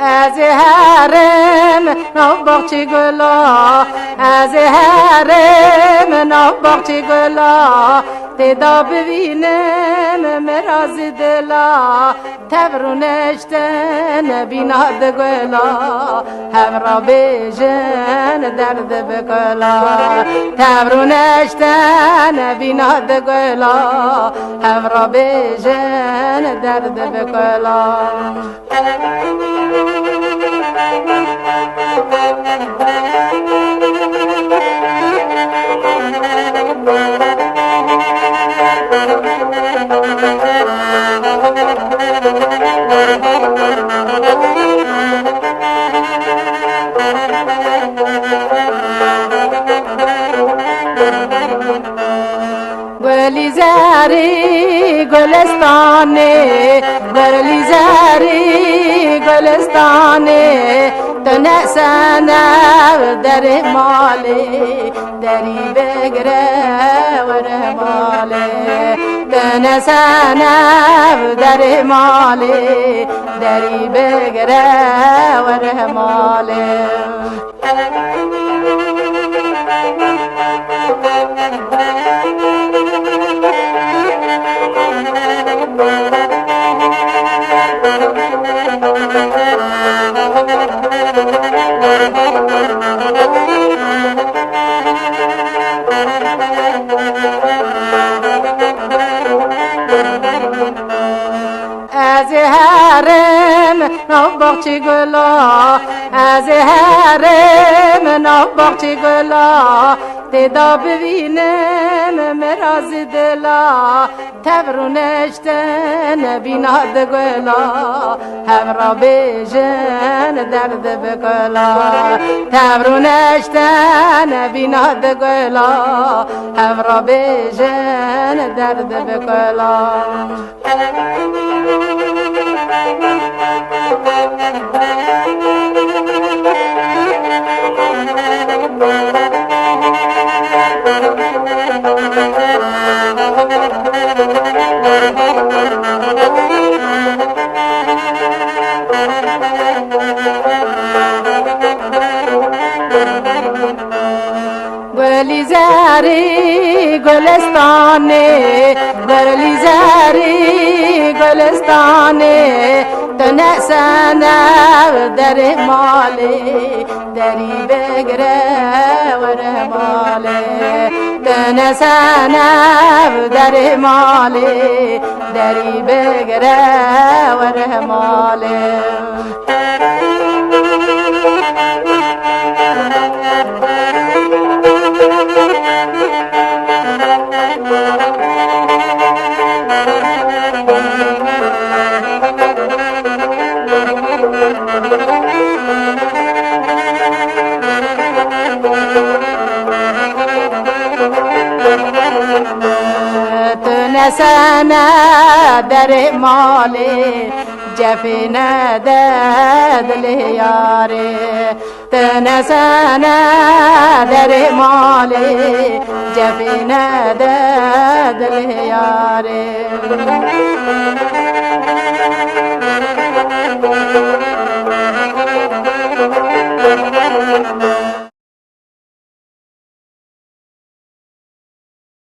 از هرم نباغچی گلا از هرم نباغچی گلا تدا ببینم مراز دلا تبرونشتن بیناد گلا همرا بیجن درد بکلا تبرونشتن بیناد گلا همرا بیجن درد بکلا گلی زاری گلستانه گلی زاری گلستانه تنسنا در مالی دری بگره ور مالی تنسنا در مالی دری بگره ور مالی از هرم نباغچی گلا از هرم نباغچی گلا تدا ببینم مراز دلا تبرونشتن بیناد گلا همرا بیجن درد بکلا تبرونشتن بیناد گلا همرا بیجن درد بکلا گلی زاری گلستانه گلی زاری گلستانه تنسنا در مالی دری بگره ور مالی تنسنا در مالی دری بگره ور مالی تنسنا در مالی جفی نداد لیاری تنسنا در مالی جفی نداد لیاری